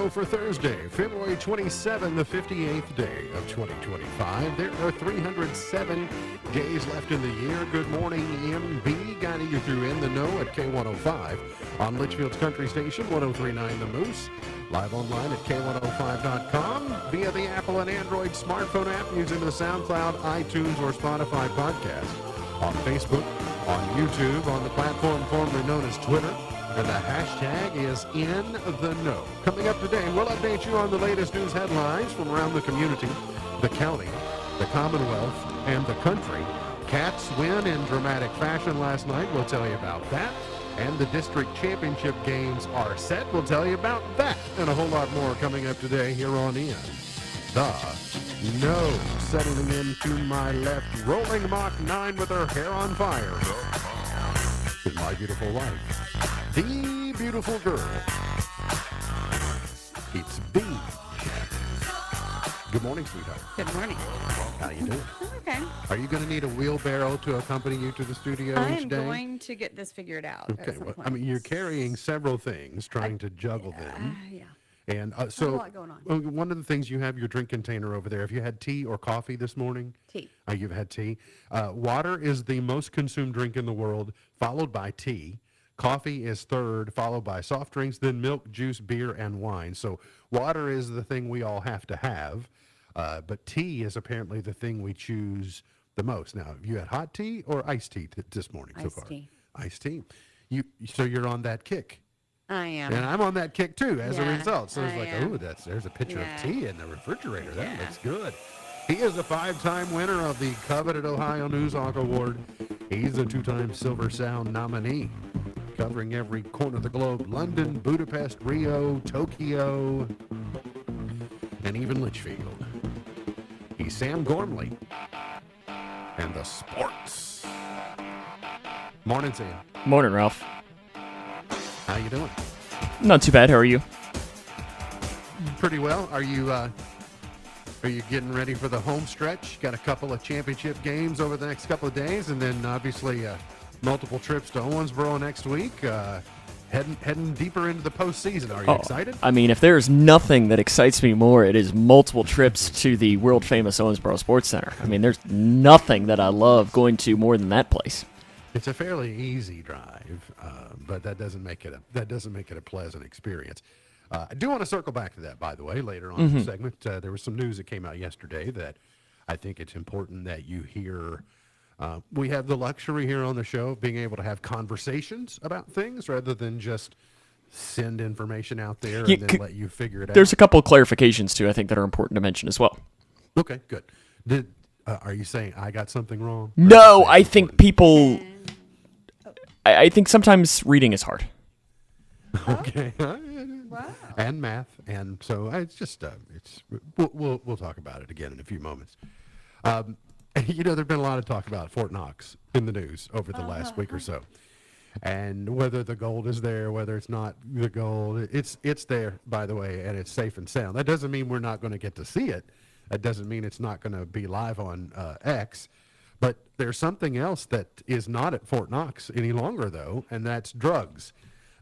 show for Thursday, February 27, the 58th day of 2025. There are 307 days left in the year. Good morning, MB, guiding you through In the Know at K105 on Litchfield's Country Station, 103.9 The Moose. Live online at K105.com via the Apple and Android smartphone app using the SoundCloud, iTunes, or Spotify podcast. On Facebook, on YouTube, on the platform formerly known as Twitter. And the hashtag is In the Know. Coming up today, we'll update you on the latest news headlines from around the community, the county, the Commonwealth, and the country. Cats win in dramatic fashion last night. We'll tell you about that. And the district championship games are set. We'll tell you about that and a whole lot more coming up today here on In the Know. Settling into my left, rolling Mach 9 with her hair on fire, is my beautiful wife. The beautiful girl. It's B. Good morning, sweetheart. Good morning. How you doing? Okay. Are you going to need a wheelbarrow to accompany you to the studio I each am day? going to get this figured out. Okay. At some Well, point. I mean, you're carrying several things, trying to juggle them. Yeah. And a so lot going on. one of the things, you have your drink container over there. Have you had tea or coffee this morning? Tea. You've had tea. Water is the most consumed drink in the world, followed by tea. Coffee is third, followed by soft drinks, then milk, juice, beer, and wine. So water is the thing we all have to have, but tea is apparently the thing we choose the most. Now, have you had hot tea or iced tea this morning so far? Iced tea. Iced tea. So you're on that kick. I am. And I'm on that kick too as a Yeah, result. So it's I like, am. oh, there's a pitcher Yeah. of tea in the refrigerator. That Yeah. looks good. He is a 5-time winner of the coveted Ohio News Hawk Award. He's a 2-time Silver Sound nominee, covering every corner of the globe: London, Budapest, Rio, Tokyo, and even Litchfield. He's Sam Gormley. And the sports. Morning, Sam. Morning, Ralph. How you doing? Not too bad. How are you? Pretty well. Are you getting ready for the home stretch? Got a couple of championship games over the next couple of days, and then obviously multiple trips to Owensboro next week. Heading deeper into the postseason. Are you excited? I mean, if there's nothing that excites me more, it is multiple trips to the world-famous Owensboro Sports Center. I mean, there's nothing that I love going to more than that place. It's a fairly easy drive, but that doesn't make it a pleasant experience. I do want to circle back to that, by the way, later on in the segment. There was some news that came out yesterday that I think it's important that you hear. We have the luxury here on the show of being able to have conversations about things rather than just send information out there and then let you figure it out. There's a couple of clarifications, too, I think that are important to mention as well. Okay, good. Are you saying I got something wrong? No, I think people... I think sometimes reading is hard. Okay. Wow. And math, and so it's just we'll talk about it again in a few moments. There's been a lot of talk about Fort Knox in the news over the last week or so, and whether the gold is there, whether it's not the gold. It's there, by the way, and it's safe and sound. That doesn't mean we're not going to get to see it. That doesn't mean it's not going to be live on X. But there's something else that is not at Fort Knox any longer, though, and that's drugs.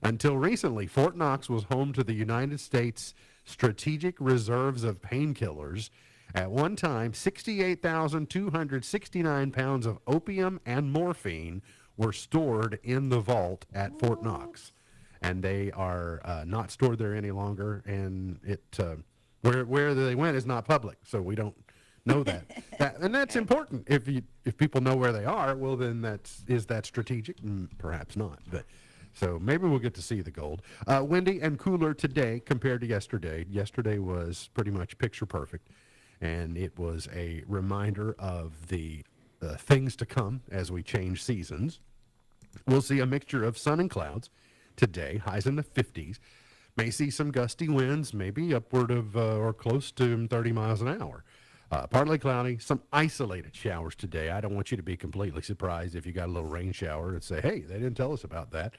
Until recently, Fort Knox was home to the United States Strategic Reserves of Painkillers. At one time, 68,269 pounds of opium and morphine were stored in the vault at Fort Knox. And they are not stored there any longer, and where they went is not public, so we don't know that. And that's important. If people know where they are, well, then is that strategic? Perhaps not, but... So maybe we'll get to see the gold. Windy and cooler today compared to yesterday. Yesterday was pretty much picture perfect, and it was a reminder of the things to come as we change seasons. We'll see a mixture of sun and clouds today, highs in the 50s. May see some gusty winds, maybe upward of or close to 30 miles an hour. Partly cloudy, some isolated showers today. I don't want you to be completely surprised if you got a little rain shower and say, hey, they didn't tell us about that.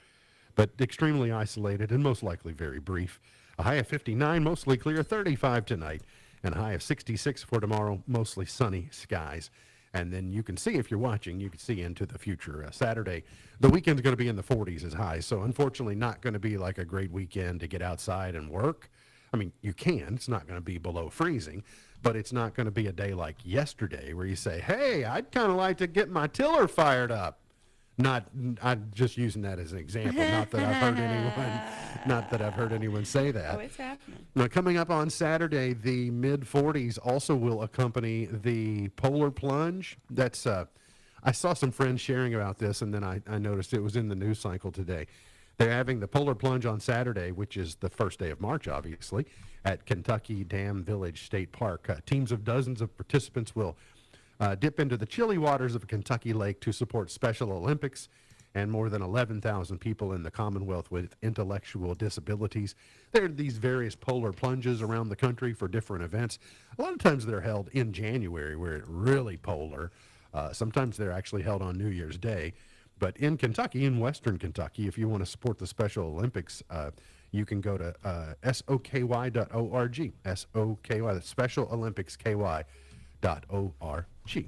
But extremely isolated and most likely very brief. A high of 59, mostly clear, 35 tonight, and a high of 66 for tomorrow, mostly sunny skies. And then you can see, if you're watching, you can see into the future. Saturday, the weekend's going to be in the 40s as high, so unfortunately not going to be like a great weekend to get outside and work. I mean, can. It's not going to be below freezing, but it's not going to be a day like yesterday where you say, hey, I'd kind of like to get my tiller fired up. I'm just using that as an example. Not that I've heard anyone say that. Oh, it's happening. Now, coming up on Saturday, the mid-40s also will accompany the polar plunge. That's I saw some friends sharing about this, and then I noticed it was in the news cycle today. They're having the polar plunge on Saturday, which is the first day of March, obviously, at Kentucky Dam Village State Park. Teams of dozens of participants will dip into the chilly waters of a Kentucky lake to support Special Olympics and more than 11,000 people in the Commonwealth with intellectual disabilities. There are these various polar plunges around the country for different events. A lot of times they're held in January where it's really polar. Sometimes they're actually held on New Year's Day. But in Kentucky, in Western Kentucky, if you want to support the Special Olympics, you can go to soky.org. SOKY, that's Special Olympics KY.org.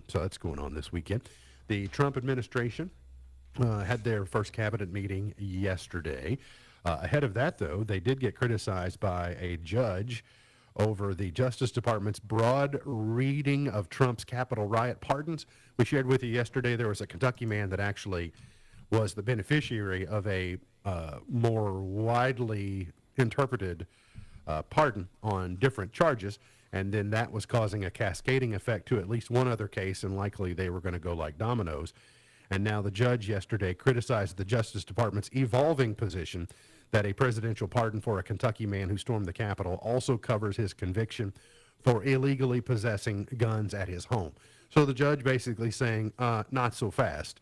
So that's going on this weekend. The Trump administration had their first cabinet meeting yesterday. Ahead of that, though, they did get criticized by a judge over the Justice Department's broad reading of Trump's Capitol riot pardons. We shared with you yesterday there was a Kentucky man that actually was the beneficiary of a more widely interpreted pardon on different charges, and then that was causing a cascading effect to at least one other case, and likely they were going to go like dominoes. And now the judge yesterday criticized the Justice Department's evolving position that a presidential pardon for a Kentucky man who stormed the Capitol also covers his conviction for illegally possessing guns at his home. So the judge basically saying, not so fast,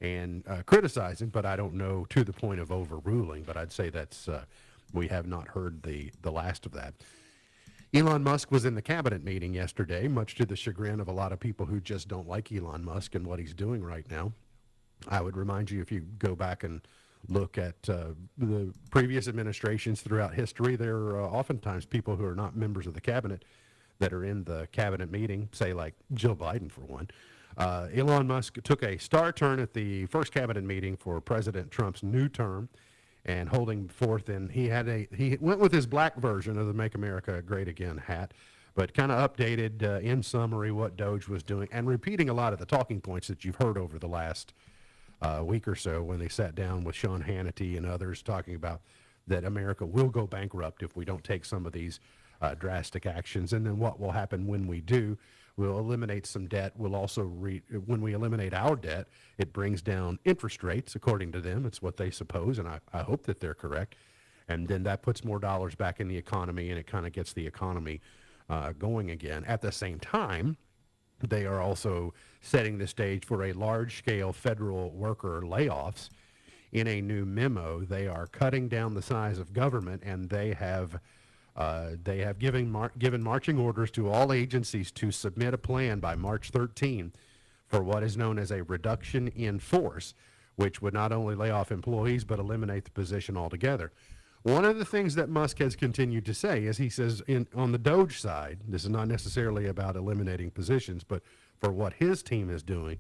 and criticizing, but I don't know to the point of overruling, but I'd say that's, we have not heard the last of that. Elon Musk was in the cabinet meeting yesterday, much to the chagrin of a lot of people who just don't like Elon Musk and what he's doing right now. I would remind you, if you go back and look at the previous administrations throughout history, there are oftentimes people who are not members of the cabinet that are in the cabinet meeting, say like Joe Biden for one. Elon Musk took a star turn at the first cabinet meeting for President Trump's new term and holding forth, and he went with his black version of the Make America Great Again hat, but kind of updated in summary what Doge was doing and repeating a lot of the talking points that you've heard over the last week or so when they sat down with Sean Hannity and others talking about that America will go bankrupt if we don't take some of these drastic actions. And then what will happen when we do? We'll eliminate some debt. We'll also, when we eliminate our debt, it brings down interest rates, according to them. It's what they suppose, and I hope that they're correct. And then that puts more dollars back in the economy, and it kind of gets the economy going again. At the same time, they are also setting the stage for a large-scale federal worker layoffs. In a new memo, they are cutting down the size of government, and they have given marching orders to all agencies to submit a plan by March 13 for what is known as a reduction in force, which would not only lay off employees but eliminate the position altogether. One of the things that Musk has continued to say is he says on the Doge side, this is not necessarily about eliminating positions, but for what his team is doing,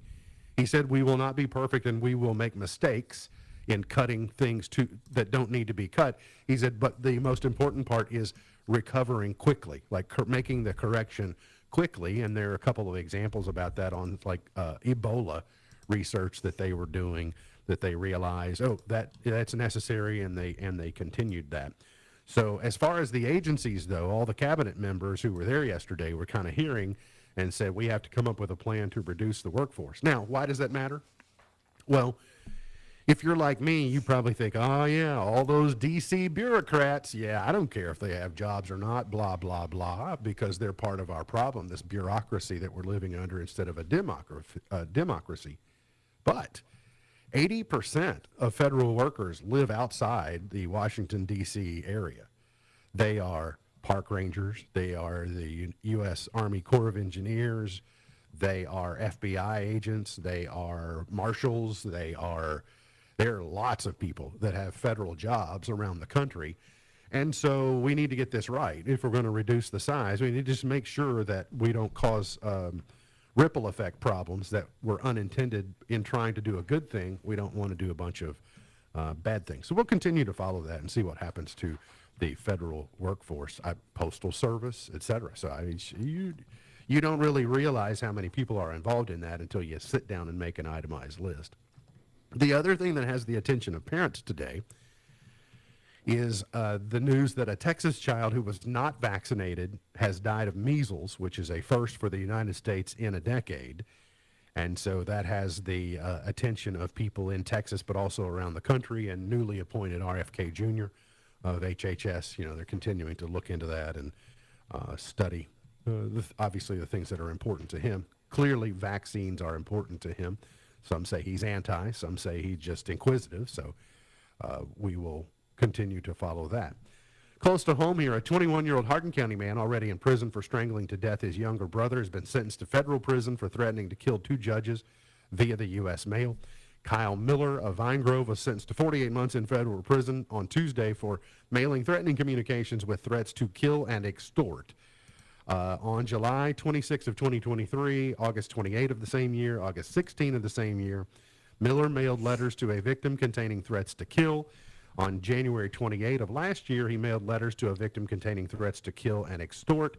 he said we will not be perfect and we will make mistakes in cutting things that don't need to be cut. He said, but the most important part is recovering quickly, like making the correction quickly. And there are a couple of examples about that on like Ebola research that they were doing, that they realized, that's necessary, and they continued that. So as far as the agencies, though, all the cabinet members who were there yesterday were kind of hearing and said, we have to come up with a plan to reduce the workforce. Now, why does that matter? Well, if you're like me, you probably think, oh, yeah, all those D.C. bureaucrats, yeah, I don't care if they have jobs or not, blah, blah, blah, because they're part of our problem, this bureaucracy that we're living under instead of a democracy. But 80% of federal workers live outside the Washington, D.C. area. They are park rangers. They are the U.S. Army Corps of Engineers. They are FBI agents. They are marshals. There are lots of people that have federal jobs around the country. And so we need to get this right. If we're going to reduce the size, we need to just make sure that we don't cause ripple effect problems that were unintended in trying to do a good thing. We don't want to do a bunch of bad things. So we'll continue to follow that and see what happens to the federal workforce, postal service, etc. So I mean, you don't really realize how many people are involved in that until you sit down and make an itemized list. The other thing that has the attention of parents today is the news that a Texas child who was not vaccinated has died of measles, which is a first for the United States in a decade. And so that has the attention of people in Texas, but also around the country, and newly appointed RFK Jr. of HHS. You know, they're continuing to look into that and study, obviously, the things that are important to him. Clearly, vaccines are important to him. Some say he's anti, some say he's just inquisitive. So we will continue to follow that. Close to home here, a 21-year-old Hardin County man already in prison for strangling to death his younger brother has been sentenced to federal prison for threatening to kill 2 judges via the U.S. mail. Kyle Miller of Vine Grove was sentenced to 48 months in federal prison on Tuesday for mailing threatening communications with threats to kill and extort. On July 26 of 2023, August 28 of the same year, August 16 of the same year, Miller mailed letters to a victim containing threats to kill. On January 28 of last year, he mailed letters to a victim containing threats to kill and extort.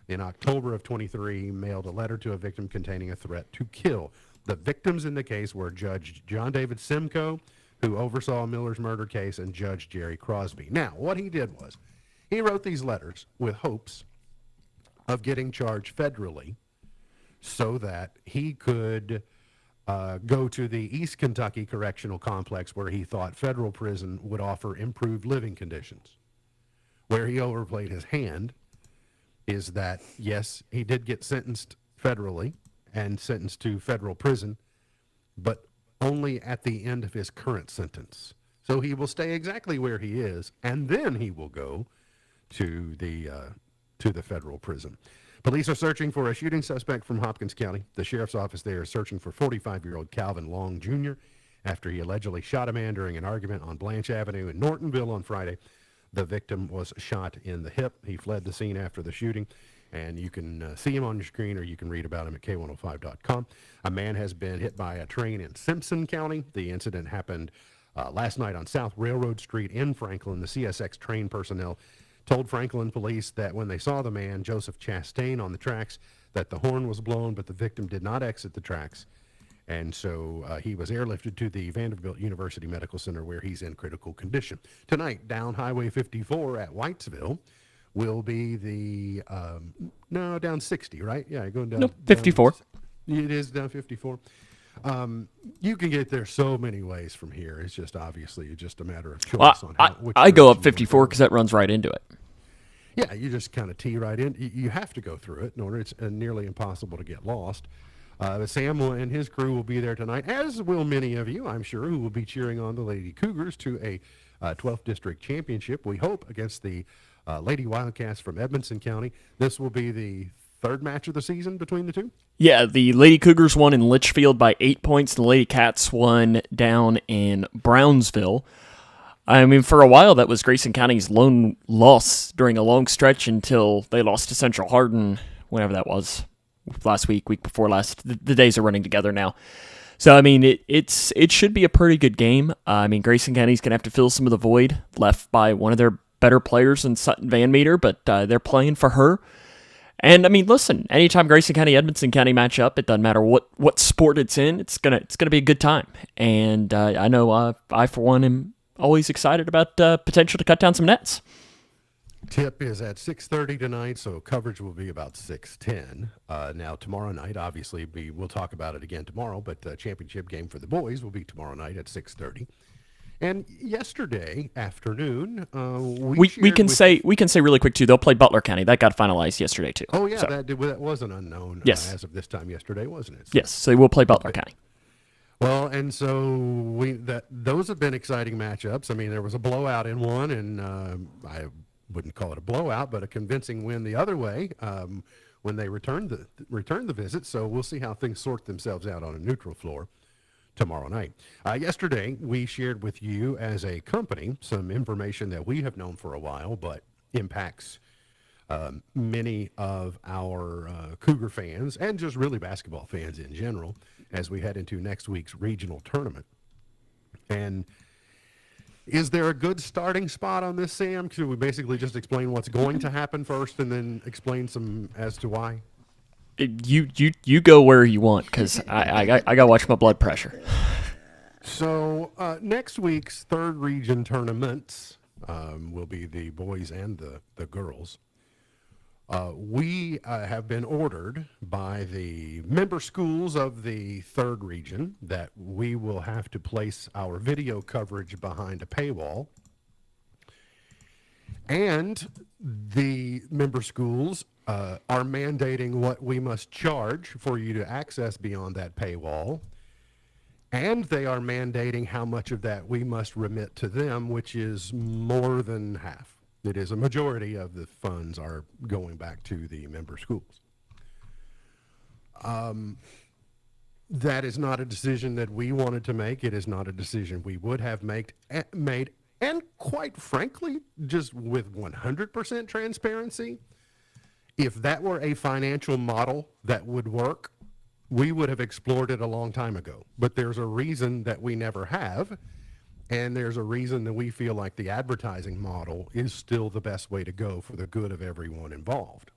In October of 23, he mailed a letter to a victim containing a threat to kill. The victims in the case were Judge John David Simcoe, who oversaw Miller's murder case, and Judge Jerry Crosby. Now, what he did was he wrote these letters with hopes of getting charged federally so that he could go to the East Kentucky Correctional Complex, where he thought federal prison would offer improved living conditions. Where he overplayed his hand is that, yes, he did get sentenced federally and sentenced to federal prison, but only at the end of his current sentence. So he will stay exactly where he is, and then he will go to the federal prison. Police are searching for a shooting suspect from Hopkins County. The sheriff's office there is searching for 45-year-old Calvin Long Jr. after he allegedly shot a man during an argument on Blanche Avenue in Nortonville on Friday. The victim was shot in the hip. He fled the scene after the shooting, and you can see him on your screen, or you can read about him at K105.com. A man has been hit by a train in Simpson County. The incident happened last night on South Railroad Street in Franklin. The CSX train personnel told Franklin police that when they saw the man, Joseph Chastain, on the tracks, that the horn was blown, but the victim did not exit the tracks. And so he was airlifted to the Vanderbilt University Medical Center, where he's in critical condition. Tonight, down Highway 54 at Whitesville will be the, down 60, right? Yeah, going down. No, 54. It is down 54. You can get there so many ways from here. It's just obviously just a matter of choice Well, on which I go direction up you 54 wanna go. because that runs right into it. Yeah, you just kind of tee right in. You have to go through it in order. It's nearly impossible to get lost. Sam and his crew will be there tonight, as will many of you, I'm sure, who will be cheering on the Lady Cougars to a 12th District Championship, we hope, against the Lady Wildcats from Edmonson County. This will be the third match of the season between the two? Yeah, the Lady Cougars won in Litchfield by 8 points. The Lady Cats won down in Brownsville. I mean, for a while, that was Grayson County's lone loss during a long stretch until they lost to Central Hardin, whenever that was, last week before last. The days are running together now. So, I mean, it should be a pretty good game. I mean, Grayson County's going to have to fill some of the void left by one of their better players in Sutton Van Meter, but they're playing for her. And I mean, listen, anytime Grayson County, Edmonson County match up, it doesn't matter what sport it's in, it's gonna be a good time. And I know I for one am always excited about potential to cut down some nets. Tip is at 6:30 tonight, so coverage will be about 6:10. Now tomorrow night, obviously, we'll talk about it again tomorrow, but the championship game for the boys will be tomorrow night at 6:30. And yesterday afternoon, we can say really quick too. They'll play Butler County. That got finalized yesterday too. Oh yeah, So, that was an unknown Yes. as of this time yesterday, wasn't it? yes, so they will play Butler County. Well, and so those have been exciting matchups. I mean, there was a blowout in one, and I wouldn't call it a blowout, but a convincing win the other way when they returned the visit. So we'll see how things sort themselves out on a neutral floor tomorrow night. Yesterday, we shared with you as a company some information that we have known for a while, but impacts many of our Cougar fans and just really basketball fans in general as we head into next week's regional tournament. And Is there a good starting spot on this, Sam? Should we basically just explain what's going to happen first and then explain some as to why? You go where you want, because I gotta watch my blood pressure. So next week's third region tournaments will be the boys and the girls. We have been ordered by the member schools of the third region that we will have to place our video coverage behind a paywall. And the member schools are mandating what we must charge for you to access beyond that paywall. And they are mandating how much of that we must remit to them, which is more than half. It is a majority of the funds are going back to the member schools. That is not a decision that we wanted to make. It is not a decision we would have made. And quite frankly, just with 100% transparency, if that were a financial model that would work, we would have explored it a long time ago. But there's a reason that we never have. And there's a reason that we feel like the advertising model is still the best way to go for the good of everyone involved.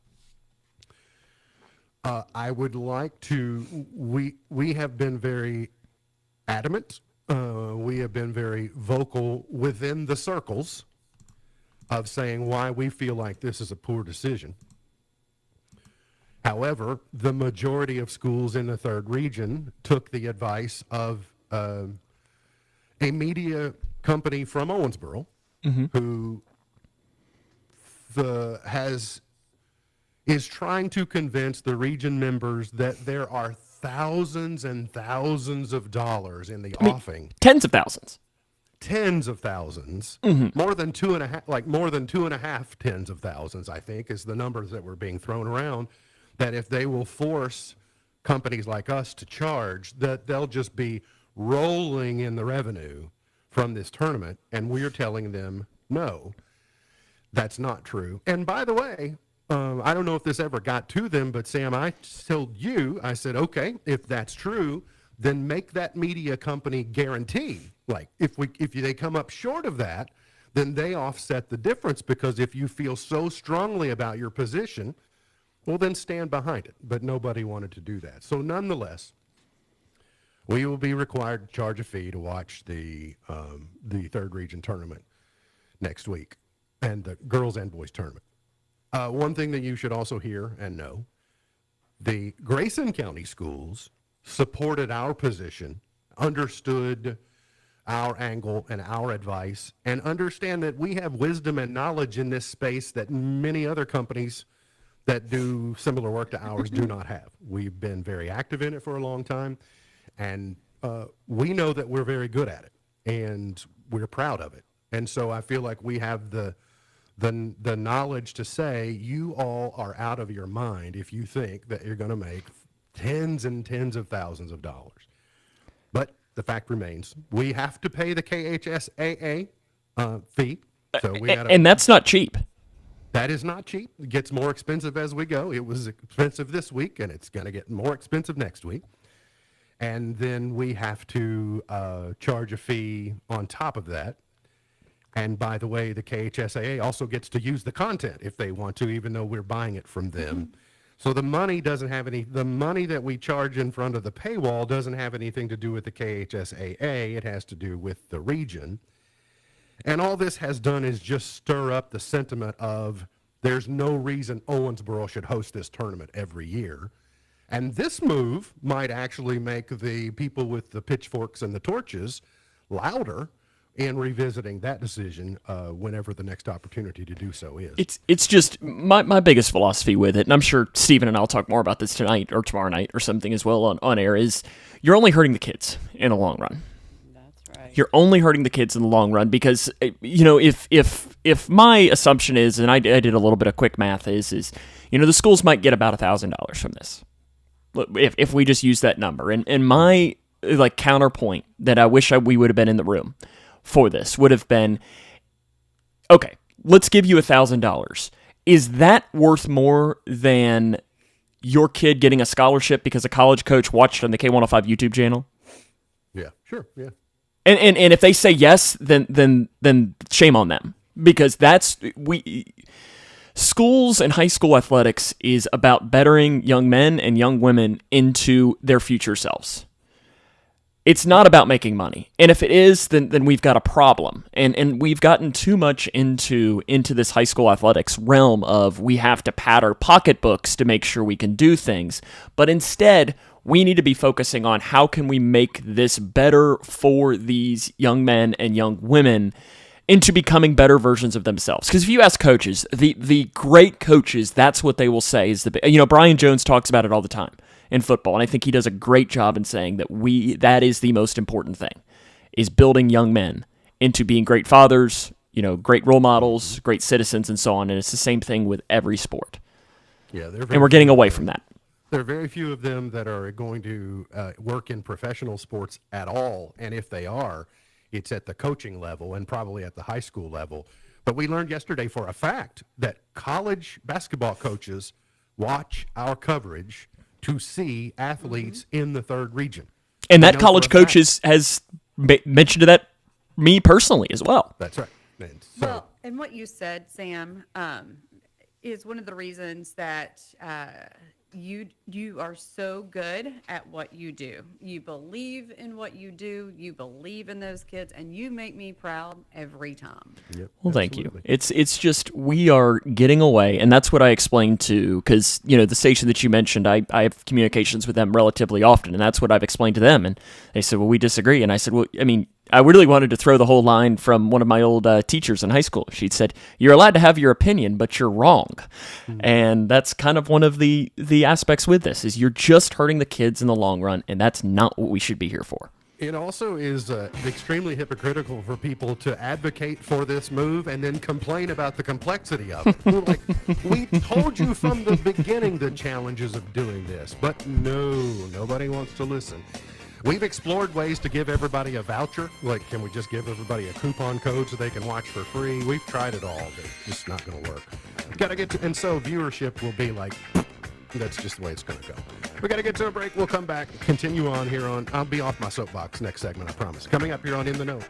I would like to, we have been very adamant. We have been very vocal within the circles of saying why we feel like this is a poor decision. However, the majority of schools in the third region took the advice of a media company from Owensboro who is trying to convince the region members that there are thousands and thousands of dollars in the offing. Tens of thousands. Tens of thousands, more than two and a half tens of thousands, I think, is the numbers that were being thrown around, that if they will force companies like us to charge, that they'll just be rolling in the revenue from this tournament, and we're telling them, no, that's not true. And by the way, I don't know if this ever got to them, but Sam, I told you, I said, okay, if that's true, then make that media company guarantee. Like, if they come up short of that, then they offset the difference, because if you feel so strongly about your position, well, then stand behind it. But nobody wanted to do that. So nonetheless, we will be required to charge a fee to watch the third region tournament next week, and the girls and boys tournament. One thing that you should also hear and know, the Grayson County schools supported our position, understood our angle and our advice, and understand that we have wisdom and knowledge in this space that many other companies that do similar work to ours do not have. We've been very active in it for a long time, and we know that we're very good at it, and we're proud of it. And so I feel like we have the knowledge to say, you all are out of your mind if you think that you're going to make tens and tens of thousands of dollars. But the fact remains, we have to pay the KHSAA fee. So And that's not cheap. That is not cheap. It gets more expensive as we go. It was expensive this week, and it's going to get more expensive next week. And then we have to charge a fee on top of that. And by the way, the KHSAA also gets to use the content if they want to, even though we're buying it from them. So the money the money that we charge in front of the paywall doesn't have anything to do with the KHSAA. It has to do with the region. And all this has done is just stir up the sentiment of there's no reason Owensboro should host this tournament every year. And this move might actually make the people with the pitchforks and the torches louder in revisiting that decision whenever the next opportunity to do so is. It's just my biggest philosophy with it, and I'm sure Stephen and I'll talk more about this tonight or tomorrow night or something as well on air, is you're only hurting the kids in the long run. That's right. You're only hurting the kids in the long run, because if my assumption is, and I did a little bit of quick math, is the schools might get about $1,000 from this, if we just use that number. And my counterpoint that I wish we would have been in the room for this would have been, okay, let's give you $1,000. Is that worth more than your kid getting a scholarship because a college coach watched on the K105 YouTube channel? Yeah, sure, yeah. And if they say yes, then shame on them, because schools and high school athletics is about bettering young men and young women into their future selves. It's not about making money. And if it is, then we've got a problem. And we've gotten too much into this high school athletics realm of we have to pad our pocketbooks to make sure we can do things. But instead, we need to be focusing on how can we make this better for these young men and young women into becoming better versions of themselves. Because if you ask coaches, the great coaches, that's what they will say is Brian Jones talks about it all the time in football, and I think he does a great job in saying that is the most important thing, is building young men into being great fathers, great role models, great citizens, and so on. And it's the same thing with every sport. Yeah, and we're getting away from that. There are very few of them that are going to work in professional sports at all, and if they are, it's at the coaching level and probably at the high school level. But we learned yesterday for a fact that college basketball coaches watch our coverage to see athletes in the third region. And that college coach has mentioned that me personally as well. That's right. And what you said, Sam, is one of the reasons that you are so good at what you do. You believe in what you do. You believe in those kids, and you make me proud every time. Yep, well, thank you. It's just we are getting away, and that's what I explained to, because the station that you mentioned, I have communications with them relatively often, and that's what I've explained to them. And they said, well, we disagree. And I said, well, I really wanted to throw the whole line from one of my old teachers in high school. She'd said, you're allowed to have your opinion, but you're wrong. Mm-hmm. And that's kind of one of the aspects with this, is you're just hurting the kids in the long run, and that's not what we should be here for. It also is extremely hypocritical for people to advocate for this move and then complain about the complexity of it. We're like, we told you from the beginning the challenges of doing this, but nobody wants to listen. We've explored ways to give everybody a voucher. Like, can we just give everybody a coupon code so they can watch for free? We've tried it all, but it's just not going to work. And so viewership will be like, that's just the way it's going to go. We got to get to a break. We'll come back, continue on here on, I'll be off my soapbox next segment, I promise. Coming up here on In the Know.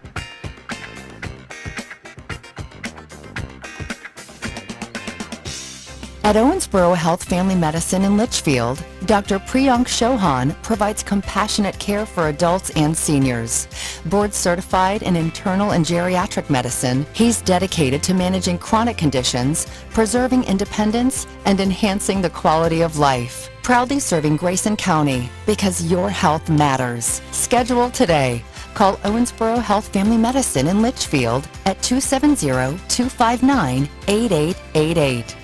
At Owensboro Health Family Medicine in Litchfield, Dr. Priyank Chauhan provides compassionate care for adults and seniors. Board certified in internal and geriatric medicine, he's dedicated to managing chronic conditions, preserving independence, and enhancing the quality of life. Proudly serving Grayson County, because your health matters. Schedule today. Call Owensboro Health Family Medicine in Litchfield at 270-259-8888.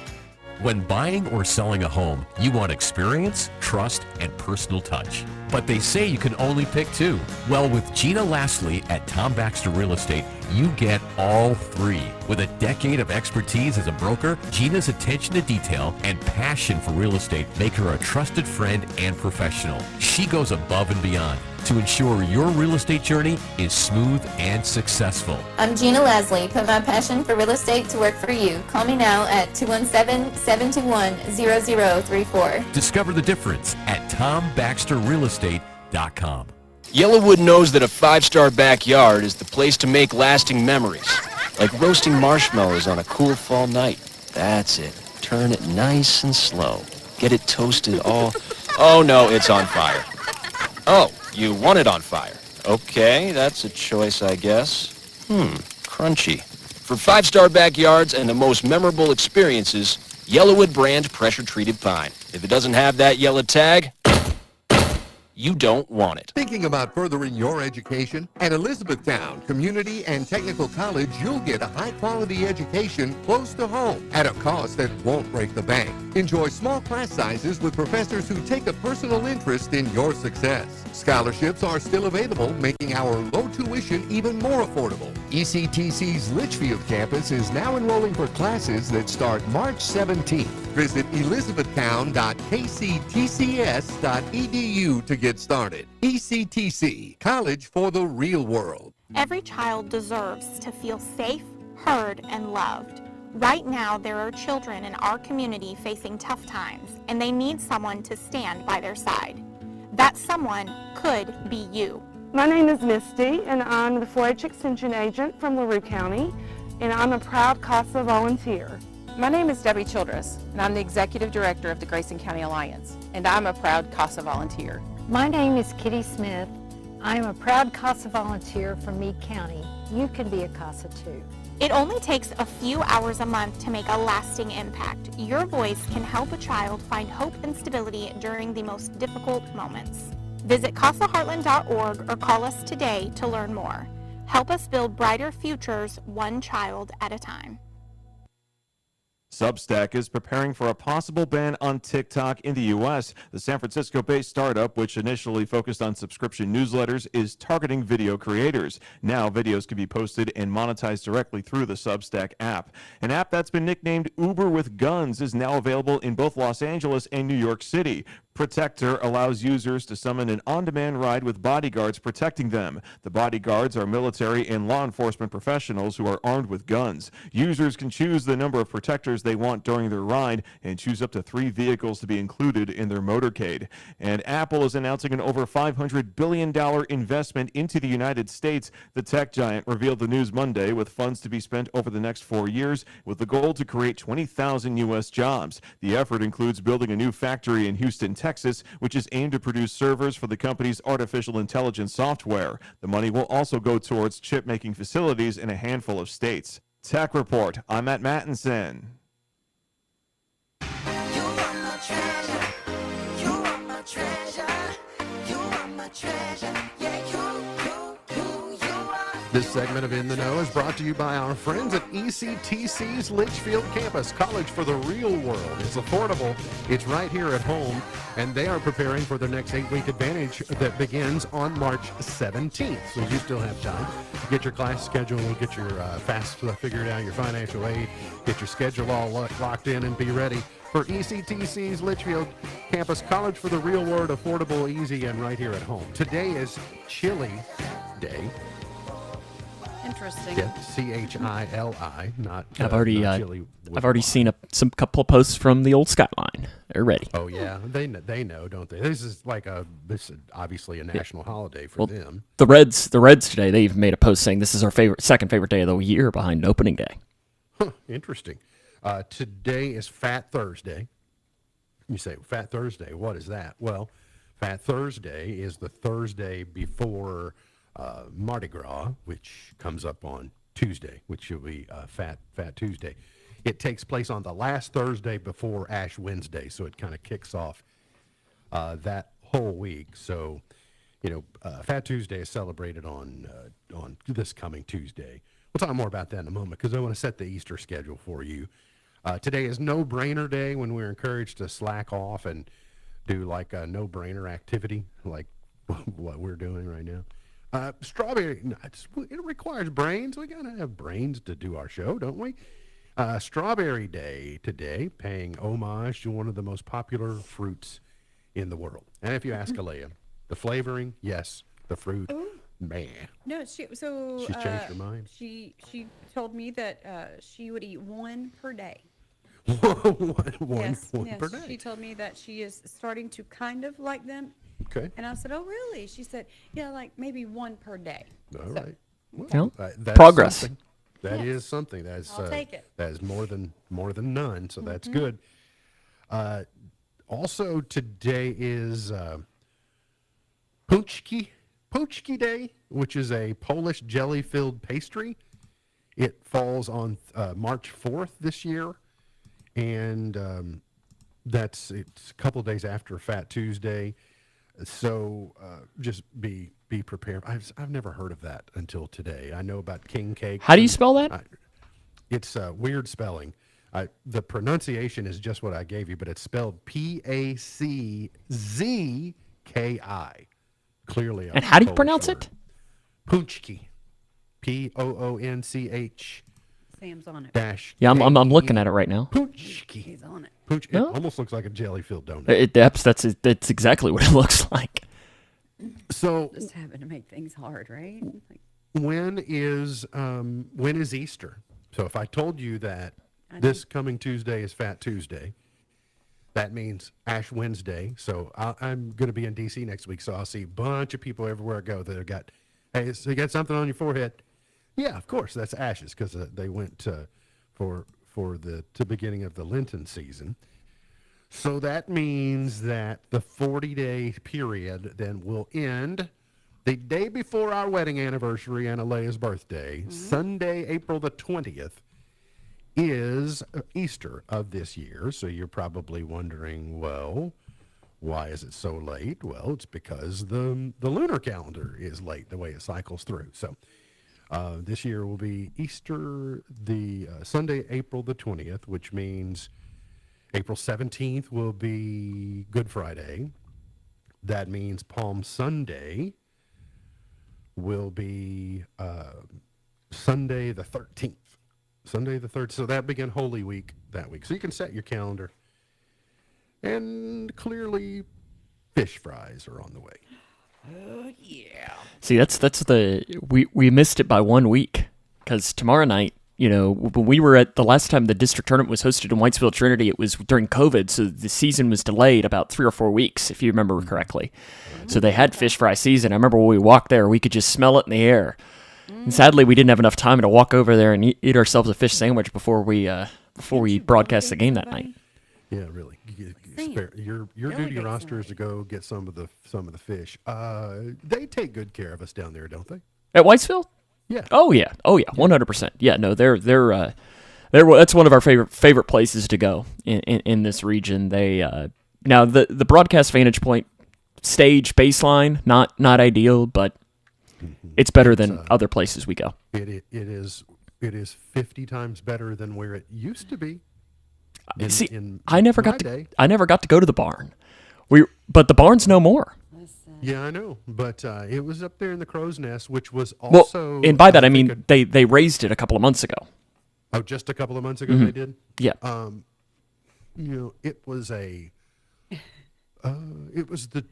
When buying or selling a home, you want experience, trust, and personal touch. But they say you can only pick two. Well, with Gina Lastly at Tom Baxter Real Estate, you get all three. With a decade of expertise as a broker, Gina's attention to detail and passion for real estate make her a trusted friend and professional. She goes above and beyond to ensure your real estate journey is smooth and successful. I'm Gina Leslie. Put my passion for real estate to work for you. Call me now at 217-721-0034. Discover the difference at TomBaxterRealEstate.com. Yellowwood knows that a five-star backyard is the place to make lasting memories, like roasting marshmallows on a cool fall night. That's it. Turn it nice and slow. Get it toasted all... Oh, no, it's on fire. Oh, you want it on fire. Okay, that's a choice, I guess. Crunchy. For five-star backyards and the most memorable experiences, Yellowwood brand pressure-treated pine. If it doesn't have that yellow tag, you don't want it. Thinking about furthering your education? At Elizabethtown Community and Technical College, you'll get a high-quality education close to home at a cost that won't break the bank. Enjoy small class sizes with professors who take a personal interest in your success. Scholarships are still available, making our low tuition even more affordable. ECTC's Litchfield campus is now enrolling for classes that start March 17th. Visit elizabethtown.kctcs.edu to get started. ECTC, College for the Real World. Every child deserves to feel safe, heard, and loved. Right now, there are children in our community facing tough times, and they need someone to stand by their side. That someone could be you. My name is Misty, and I'm the 4-H Extension Agent from LaRue County, and I'm a proud CASA volunteer. My name is Debbie Childress, and I'm the Executive Director of the Grayson County Alliance, and I'm a proud CASA volunteer. My name is Kitty Smith. I am a proud CASA volunteer from Meade County. You can be a CASA too. It only takes a few hours a month to make a lasting impact. Your voice can help a child find hope and stability during the most difficult moments. Visit CASAHeartland.org or call us today to learn more. Help us build brighter futures, one child at a time. Substack is preparing for a possible ban on TikTok in the U.S. The San Francisco-based startup, which initially focused on subscription newsletters, is targeting video creators. Now, videos can be posted and monetized directly through the Substack app. An app that's been nicknamed Uber with Guns is now available in both Los Angeles and New York City. Protector allows users to summon an on-demand ride with bodyguards protecting them. The bodyguards are military and law enforcement professionals who are armed with guns. Users can choose the number of protectors they want during their ride and choose up to 3 vehicles to be included in their motorcade. And Apple is announcing an over $500 billion investment into the United States. The tech giant revealed the news Monday, with funds to be spent over the next 4 years with the goal to create 20,000 U.S. jobs. The effort includes building a new factory in Houston, Texas, which is aimed to produce servers for the company's artificial intelligence software. The money will also go towards chip-making facilities in a handful of states. Tech Report, I'm Matt Mattinson. This segment of In the Know is brought to you by our friends at ECTC's Litchfield campus, college for the real world. It's affordable, it's right here at home, and they are preparing for their next 8-week advantage that begins on March 17th. So you still have time. Get your class schedule, get your FAFSA figured out, your financial aid, get your schedule all locked in, and be ready for ECTC's Litchfield campus, college for the real world, affordable, easy, and right here at home. Today is Chili Day. Interesting. Yeah, CHILI, not. I've already chili I've already seen some couple of posts from the old Skyline. They're ready. Oh yeah, they know, don't they? This is obviously a national holiday for them. The Reds today, they even made a post saying this is our second favorite day of the year behind opening day. Huh, interesting. Today is Fat Thursday. You say Fat Thursday? What is that? Well, Fat Thursday is the Thursday before Mardi Gras, which comes up on Tuesday, which will be Fat Tuesday. It takes place on the last Thursday before Ash Wednesday, so it kind of kicks off that whole week. So, Fat Tuesday is celebrated on this coming Tuesday. We'll talk more about that in a moment because I want to set the Easter schedule for you. Today is No-Brainer Day, when we're encouraged to slack off and do like a no-brainer activity, like what we're doing right now. Strawberry nuts. It requires brains. We gotta have brains to do our show, don't we? Strawberry Day today, paying homage to one of the most popular fruits in the world. And if you ask Alea, the flavoring, yes. The fruit, meh. No, she's changed her mind. She told me that she would eat one per day. one per day. She told me that she is starting to kind of like them. Okay. And I said, "Oh, really?" She said, "Yeah, like maybe one per day." All right. Well, that's progress. Something. That is something. That's I'll take it. That is more than none. So that's good. Also today is Pączki Day, which is a Polish jelly-filled pastry. It falls on March 4th this year, and it's a couple of days after Fat Tuesday. So just be prepared. I've never heard of that until today. I know about king cake. How do you spell that? It's weird spelling. The pronunciation is just what I gave you, but it's spelled Paczki. Clearly. And how do you pronounce it? Pączki. Poonch. Sam's on it. Dash. Yeah, I'm looking at it right now. Pączki. He's on it. It No? almost looks like a jelly-filled donut. That's exactly what it looks like. So Just having to make things hard, right? Like, when is Easter? So if I told you that this coming Tuesday is Fat Tuesday, That means Ash Wednesday. So I'm going to be in D.C. next week, so I'll see a bunch of people everywhere I go that have got, hey, so you got something on your forehead? Yeah, of course, that's ashes, because they went for the beginning of the Lenten season. So that means that the 40-day period then will end the day before our wedding anniversary and Alea's birthday. Sunday, April the 20th, is Easter of this year. So you're probably wondering, well, why is it so late? Well, it's because the lunar calendar is late, the way it cycles through. So this year will be Easter, the Sunday, April the 20th, which means April 17th will be Good Friday. That means Palm Sunday will be Sunday the 13th. Sunday the 3rd. So that began Holy Week that week. So you can set your calendar. And clearly, fish fries are on the way. Oh, yeah. See, that's we missed it by 1 week, because tomorrow night, you know, when we were at the last time the district tournament was hosted in Whitesville Trinity, it was during COVID, so the season was delayed about 3 or 4 weeks, if you remember correctly. So they had fish fry season. I remember when we walked there, we could just smell it in the air. And sadly, we didn't have enough time to walk over there and eat ourselves a fish sandwich before we broadcast the game that night. Yeah, really. Your duty roster is to go get some of the fish. They take good care of us down there, don't they? At Whitesville? Yeah. Oh yeah, 100%. Yeah, no, they're that's one of our favorite places to go in this region. They now the broadcast vantage point stage baseline not ideal, but it's better than other places we go. It is 50 times better than where it used to be. I never got to go to the barn. But the barn's no more. Yeah, I know, but it was up there in the Crow's Nest, which was also. Well, and by that I mean they raised it a couple of months ago. Oh, just a couple of months ago they did. Yeah. You know, it was the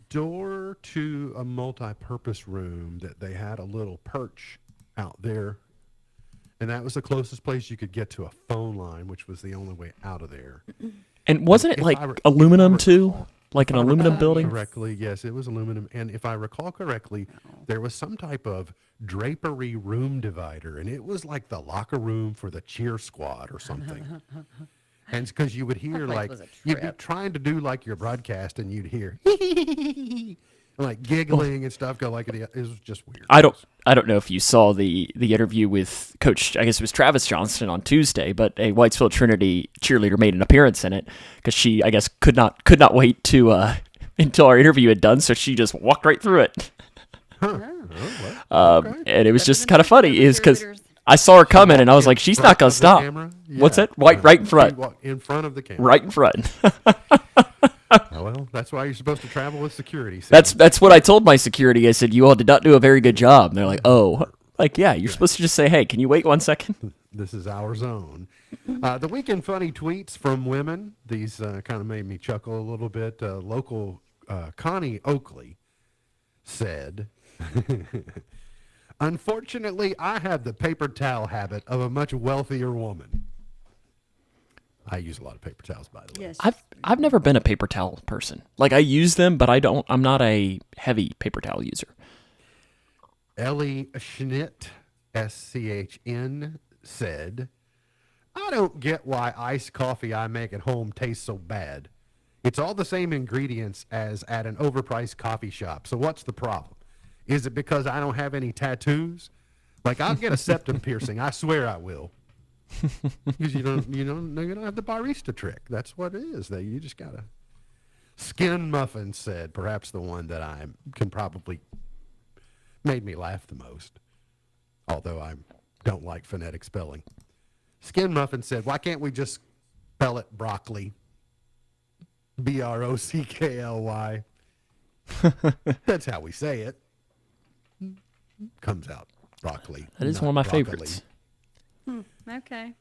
door to a multi-purpose room that they had a little perch out there, and that was the closest place you could get to a phone line, which was the only way out of there. And wasn't it like aluminum too? Like an aluminum building? Correctly, yes, it was aluminum. And if I recall correctly, there was some type of drapery room divider, and it was like the locker room for the cheer squad or something. And it's because you would hear you'd be trying to do like your broadcast, and you'd hear like giggling and stuff. It was just weird. I don't know if you saw the interview with Coach, I guess it was Travis Johnston on Tuesday, but a Whitesville Trinity cheerleader made an appearance in it because she, I guess, could not wait to until our interview had done, so she just walked right through it. And it was just kind of funny, is because I saw her coming, and I was like, she's not gonna stop. Yeah. What's that? Right in front. In front of the camera. Right in front. Well, that's why you're supposed to travel with security. That's what I told my security. I said, you all did not do a very good job. And they're like, oh. Like, yeah, you're supposed to just say, hey, can you wait 1 second? This is our zone. The weekend funny tweets from women. These kind of made me chuckle a little bit. Local Connie Oakley said, unfortunately, I have the paper towel habit of a much wealthier woman. I use a lot of paper towels, by the way. Yes. I've never been a paper towel person. Like, I use them, but I'm not a heavy paper towel user. Ellie Schnitt, SCHN, said, I don't get why iced coffee I make at home tastes so bad. It's all the same ingredients as at an overpriced coffee shop. So what's the problem? Is it because I don't have any tattoos? Like, I'll get a septum piercing. I swear I will. Because you don't have the barista trick. That's what it is. You just gotta. Skin Muffin said, perhaps the one that I can probably made me laugh the most, although I don't like phonetic spelling. Skin Muffin said, why can't we just spell it broccoli? BROCKLY. That's how we say it. Comes out broccoli. That is one of my favorites. Okay.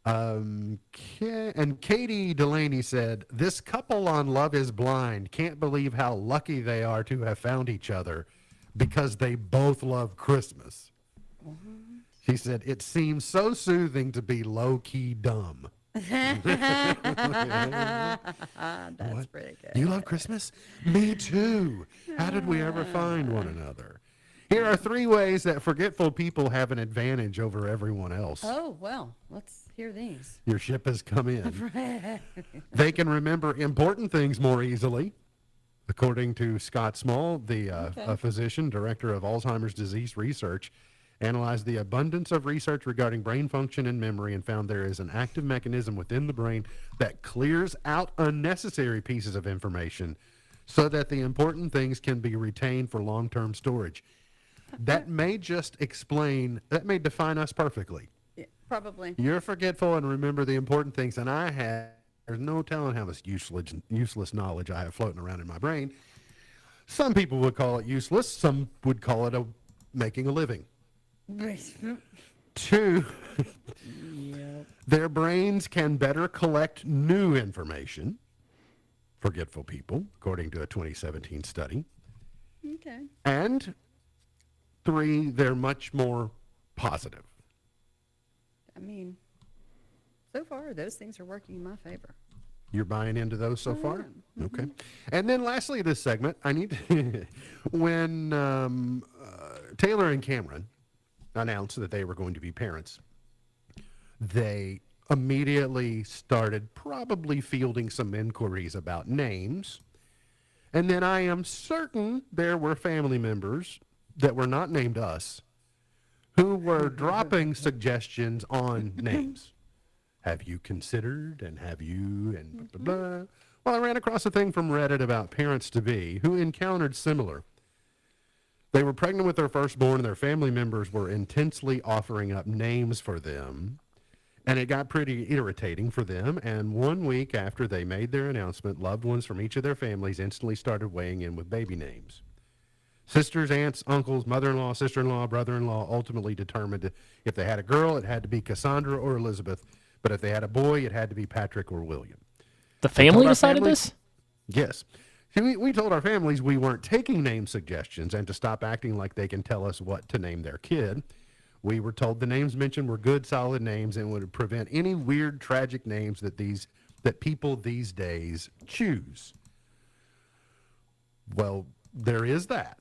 And Katie Delaney said, this couple on Love is Blind can't believe how lucky they are to have found each other because they both love Christmas. She said, it seems so soothing to be low-key dumb. That's pretty good. You love Christmas? Me too. How did we ever find one another? Here are 3 ways that forgetful people have an advantage over everyone else. Oh, well, let's hear these. Your ship has come in. They can remember important things more easily. According to Scott Small, a physician, director of Alzheimer's disease research, analyzed the abundance of research regarding brain function and memory and found there is an active mechanism within the brain that clears out unnecessary pieces of information so that the important things can be retained for long-term storage. That may define us perfectly. Yeah, probably. You're forgetful and remember the important things, and there's no telling how much useless knowledge I have floating around in my brain. Some people would call it useless. Some would call it making a living. 2, their brains can better collect new information. Forgetful people, according to a 2017 study. Okay. And 3, they're much more positive. I mean, so far, those things are working in my favor. You're buying into those so far? Okay. And then lastly, this segment, I need to, when Taylor and Cameron announced that they were going to be parents, they immediately started probably fielding some inquiries about names. And then I am certain there were family members that were not named us who were dropping suggestions on names. Have you considered, and have you, and blah, blah, blah. Well, I ran across a thing from Reddit about parents-to-be who encountered similar. They were pregnant with their firstborn, and their family members were intensely offering up names for them, and it got pretty irritating for them. And 1 week after they made their announcement, loved ones from each of their families instantly started weighing in with baby names. Sisters, aunts, uncles, mother-in-law, sister-in-law, brother-in-law ultimately determined if they had a girl, it had to be Cassandra or Elizabeth, but if they had a boy, it had to be Patrick or William. The family decided this? Yes. See, we told our families we weren't taking name suggestions and to stop acting like they can tell us what to name their kid. We were told the names mentioned were good, solid names and would prevent any weird, tragic names that people these days choose. Well, there is that.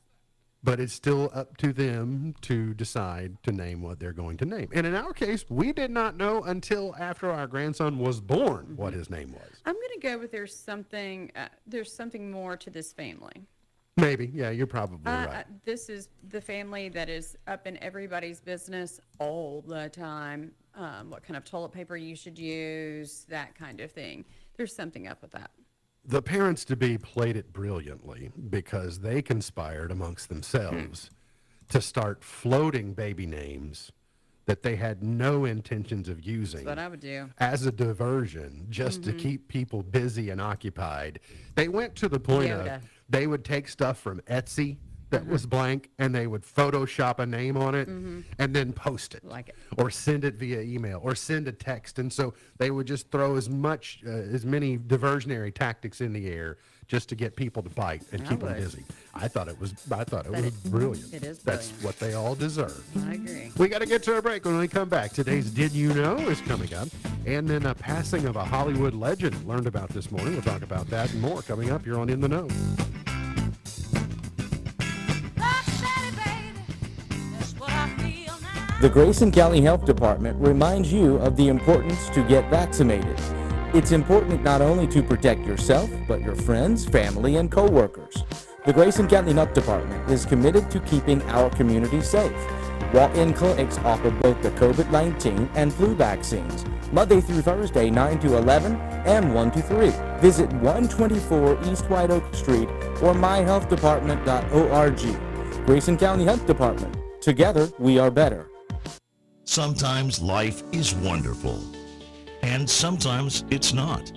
But it's still up to them to decide to name what they're going to name. And in our case, we did not know until after our grandson was born what his name was. I'm going to go with there's something more to this family. Maybe. Yeah, you're probably right. This is the family that is up in everybody's business all the time. What kind of toilet paper you should use, that kind of thing. There's something up with that. The parents-to-be played it brilliantly because they conspired amongst themselves to start floating baby names that they had no intentions of using. That's what I would do. As a diversion, just to keep people busy and occupied. They went to the point of they would take stuff from Etsy that was blank, and they would Photoshop a name on it and then post it. Like it. Or send it via email or send a text. And so they would just throw as many diversionary tactics in the air just to get people to bite and keep them busy. I thought it was brilliant. It is brilliant. That's what they all deserve. I agree. We got to get to a break when we come back. Today's Did You Know is coming up. And then a passing of a Hollywood legend learned about this morning. We'll talk about that and more coming up. You're on In the Know. The Grayson County Health Department reminds you of the importance to get vaccinated. It's important not only to protect yourself, but your friends, family, and co-workers. The Grayson County Health Department is committed to keeping our community safe. Walk-in clinics offer both the COVID-19 and flu vaccines, Monday through Thursday, 9 to 11 and 1 to 3. Visit 124 East White Oak Street or myhealthdepartment.org. Grayson County Health Department. Together, we are better. Sometimes life is wonderful, and sometimes it's not.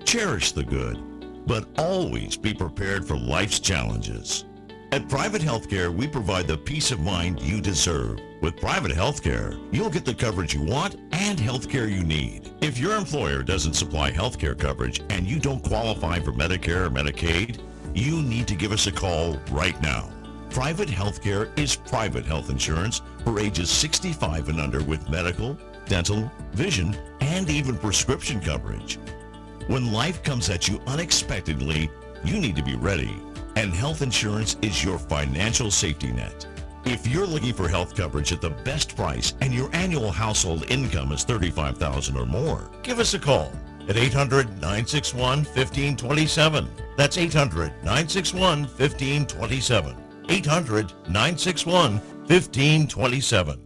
Cherish the good, but always be prepared for life's challenges. At Private Healthcare, we provide the peace of mind you deserve. With Private Healthcare, you'll get the coverage you want and healthcare you need. If your employer doesn't supply healthcare coverage and you don't qualify for Medicare or Medicaid, you need to give us a call right now. Private Healthcare is private health insurance for ages 65 and under with medical, dental, vision, and even prescription coverage. When life comes at you unexpectedly, you need to be ready, and health insurance is your financial safety net. If you're looking for health coverage at the best price and your annual household income is $35,000 or more, give us a call at 800-961-1527. That's 800-961-1527. 800-961-1527.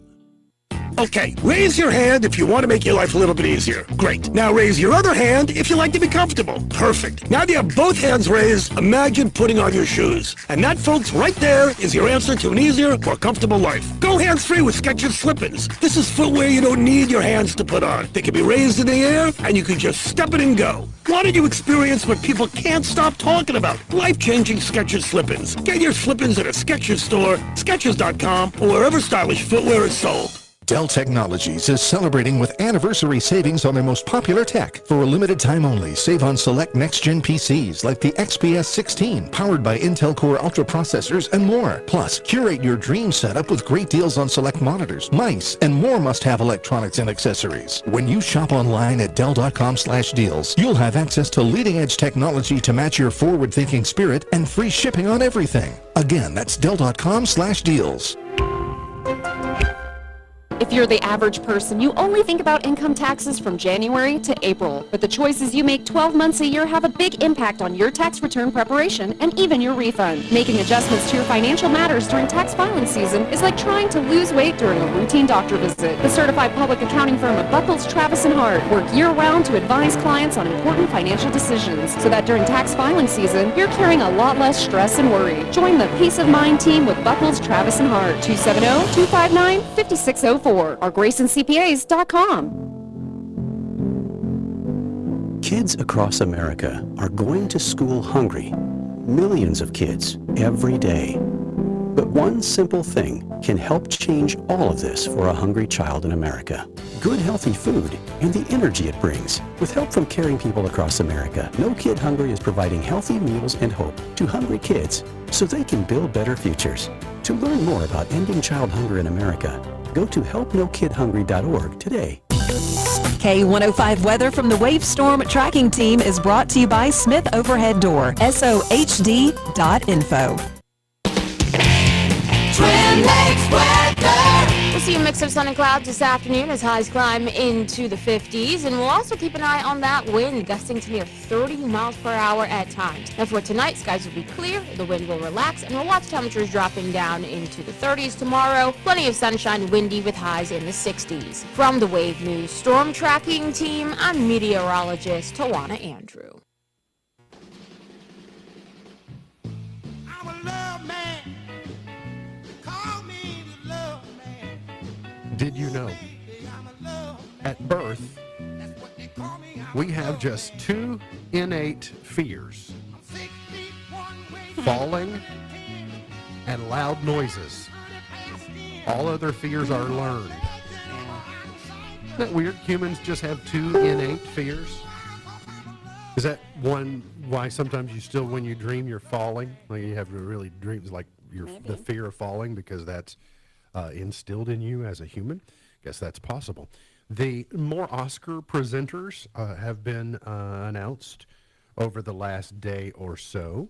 Okay, raise your hand if you want to make your life a little bit easier. Great. Now raise your other hand if you like to be comfortable. Perfect. Now that you have both hands raised, imagine putting on your shoes. And that, folks, right there is your answer to an easier, more comfortable life. Go hands-free with Skechers Slip-ins. This is footwear you don't need your hands to put on. They can be raised in the air, and you can just step it and go. Why don't you experience what people can't stop talking about? Life-changing Skechers Slip-ins. Get your Slip-ins at a Skechers store, Skechers.com, or wherever stylish footwear is sold. Dell Technologies is celebrating with anniversary savings on their most popular tech. For a limited time only, save on select next-gen PCs like the XPS 16, powered by Intel Core Ultra processors and more. Plus, curate your dream setup with great deals on select monitors, mice, and more must-have electronics and accessories. When you shop online at Dell.com/deals, you'll have access to leading-edge technology to match your forward-thinking spirit and free shipping on everything. Again, that's Dell.com/deals. If you're the average person, you only think about income taxes from January to April. But the choices you make 12 months a year have a big impact on your tax return preparation and even your refund. Making adjustments to your financial matters during tax filing season is like trying to lose weight during a routine doctor visit. The certified public accounting firm of Buckles, Travis & Hart work year-round to advise clients on important financial decisions so that during tax filing season, you're carrying a lot less stress and worry. Join the Peace of Mind team with Buckles, Travis & Hart, 270-259-5604. Or GraysonCPAs.com. Kids across America are going to school hungry. Millions of kids every day. But one simple thing can help change all of this for a hungry child in America. Good healthy food and the energy it brings. With help from caring people across America, No Kid Hungry is providing healthy meals and hope to hungry kids so they can build better futures. To learn more about ending child hunger in America, go to helpnokidhungry.org today. K105 weather from the Wave Storm Tracking Team is brought to you by Smith Overhead Door, SOHD.info. Twin Lakes weather. We'll see a mix of sun and clouds this afternoon as highs climb into the 50s, and we'll also keep an eye on that wind gusting to near 30 miles per hour at times. Now for tonight, skies will be clear, the wind will relax, and we'll watch temperatures dropping down into the 30s tomorrow. Plenty of sunshine, windy with highs in the 60s. From the Wave News Storm Tracking Team, I'm meteorologist Tawana Andrew. Did you know, at birth, we have just two innate fears: falling and loud noises. All other fears are learned. Isn't that weird? Humans just have two innate fears. Is that one why sometimes you still, when you dream, you're falling? Like you have really dreams like the fear of falling, because that's instilled in you as a human. Guess that's possible. The more Oscar presenters have been announced over the last day or so.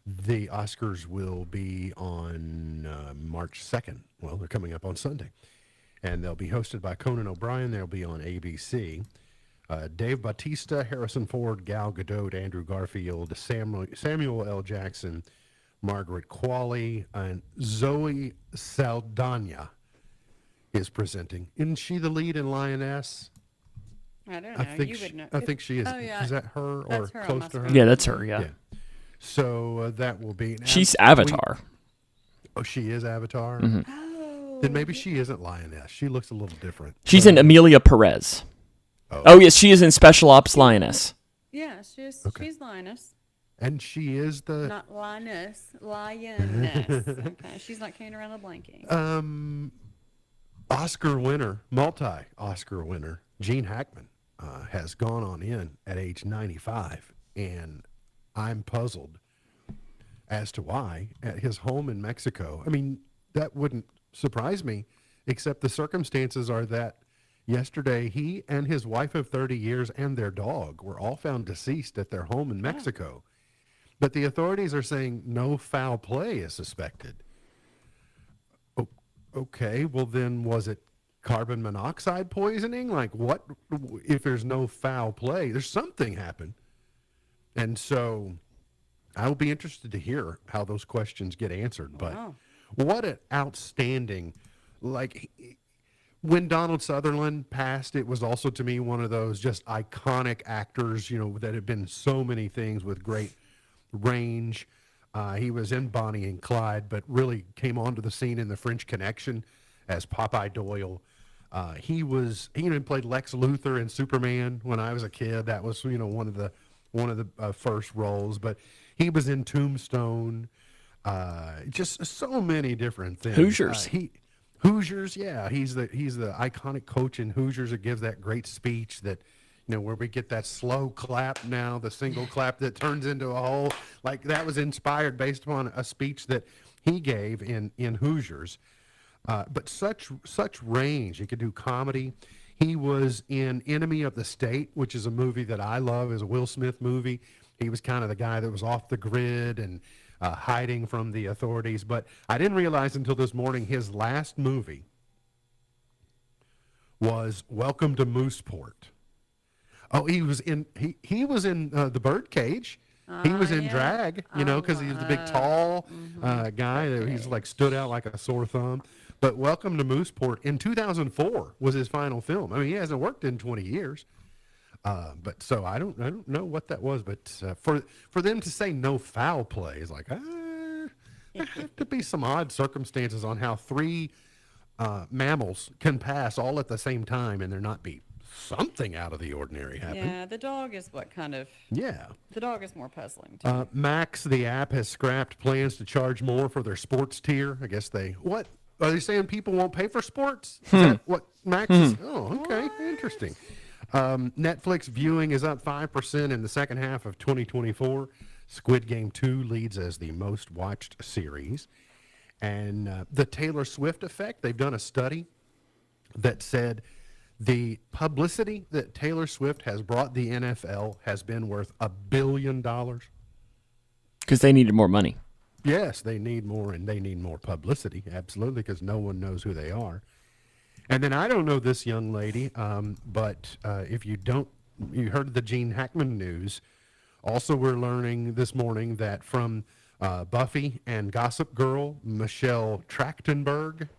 The Oscars will be on March 2nd. Well, they're coming up on Sunday. And they'll be hosted by Conan O'Brien. They'll be on ABC. Dave Bautista, Harrison Ford, Gal Gadot, Andrew Garfield, Samuel L. Jackson, Margaret Qualley, and Zoe Saldana is presenting. Isn't she the lead in Lioness? I don't know. You would know. I think she is. Oh, yeah. Is that her or That's her close on to my her? screen. Yeah, that's her, yeah. So that will be. She's Avatar. Oh, she is Avatar? Mhm. Then maybe she isn't Lioness. She looks a little different. She's in Amelia Perez. Oh, yes, she is in Special Ops Lioness. Yeah, she's Linus. And she is the... Not Linus, Lioness. Okay, she's not carrying around a blanket. Oscar winner, multi-Oscar winner, Gene Hackman has gone on in at age 95, and I'm puzzled as to why at his home in Mexico. I mean, that wouldn't surprise me, except the circumstances are that Yesterday, he and his wife of 30 years and their dog were all found deceased at their home in Mexico. But the authorities are saying no foul play is suspected. Okay, well then was it carbon monoxide poisoning? Like what, if there's no foul play, there's something happened. And so I'll be interested to hear how those questions get answered. But what an outstanding, like when Donald Sutherland passed, it was also to me one of those just iconic actors, you know, that have been so many things with great range. He was in Bonnie and Clyde, but really came onto the scene in The French Connection as Popeye Doyle. He even played Lex Luthor in Superman when I was a kid. That was, you know, one of the first roles. But he was in Tombstone. Just so many different things. Hoosiers. Hoosiers, yeah. He's the iconic coach in Hoosiers that gives that great speech that, you know, where we get that slow clap now, the single clap that turns into a whole, like that was inspired based upon a speech that he gave in Hoosiers. But such range. He could do comedy. He was in Enemy of the State, which is a movie that I love, is a Will Smith movie. He was kind of the guy that was off the grid and hiding from the authorities. But I didn't realize until this morning his last movie was Welcome to Mooseport. Oh, he was in The Birdcage. He was in drag, you know, because he was the big tall guy that he's like stood out like a sore thumb. But Welcome to Mooseport in 2004 was his final film. I mean, he hasn't worked in 20 years. But so I don't know what that was. But for them to say no foul play is like, there have to be some odd circumstances on how three mammals can pass all at the same time and there not be something out of the ordinary happen. Yeah, the dog is what kind of. Yeah. The dog is more puzzling. To me. Max, the app, has scrapped plans to charge more for their sports tier. I guess what? Are they saying people won't pay for sports? Is that what Max is? Oh, okay. Interesting. Netflix viewing is up 5% in the second half of 2024. Squid Game 2 leads as the most watched series. And the Taylor Swift effect, they've done a study that said the publicity that Taylor Swift has brought the NFL has been worth $1 billion. Because they needed more money. Yes, they need more, and they need more publicity, absolutely, because no one knows who they are. And then I don't know this young lady, but if you heard the Gene Hackman news. Also, we're learning this morning that from Buffy and Gossip Girl, Michelle Trachtenberg.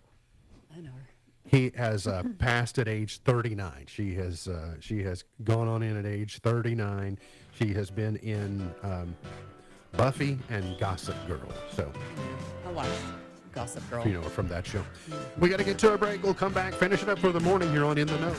I know her. He has passed at age 39. She has gone on in at age 39. She has been in Buffy and Gossip Girl. So I watched Gossip Girl. You know her from that show. We got to get to a break. We'll come back, finish it up for the morning here on In the Know.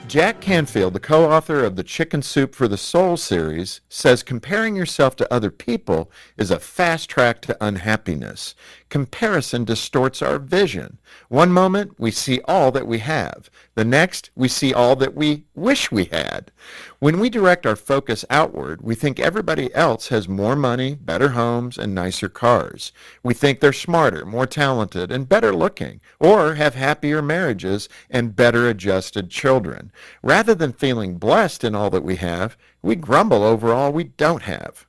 Jack Canfield, the co-author of the Chicken Soup for the Soul series, says comparing yourself to other people is a fast track to unhappiness. Comparison distorts our vision. One moment, we see all that we have. The next, we see all that we wish we had. When we direct our focus outward, we think everybody else has more money, better homes, and nicer cars. We think they're smarter, more talented, and better looking, or have happier marriages and better adjusted children. Rather than feeling blessed in all that we have, we grumble over all we don't have.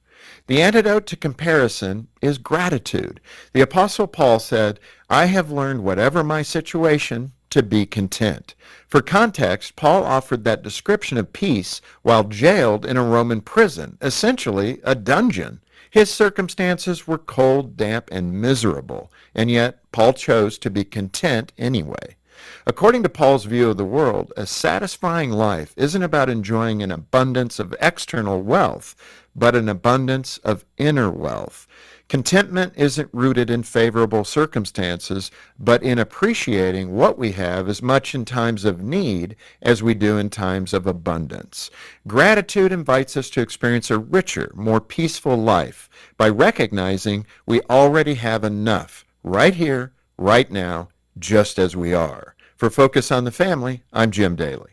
The antidote to comparison is gratitude. The Apostle Paul said, "I have learned whatever my situation, to be content." For context, Paul offered that description of peace while jailed in a Roman prison, essentially a dungeon. His circumstances were cold, damp, and miserable, and yet Paul chose to be content anyway. According to Paul's view of the world, a satisfying life isn't about enjoying an abundance of external wealth, but an abundance of inner wealth. Contentment isn't rooted in favorable circumstances, but in appreciating what we have as much in times of need as we do in times of abundance. Gratitude invites us to experience a richer, more peaceful life by recognizing we already have enough right here, right now, just as we are. For Focus on the Family, I'm Jim Daly.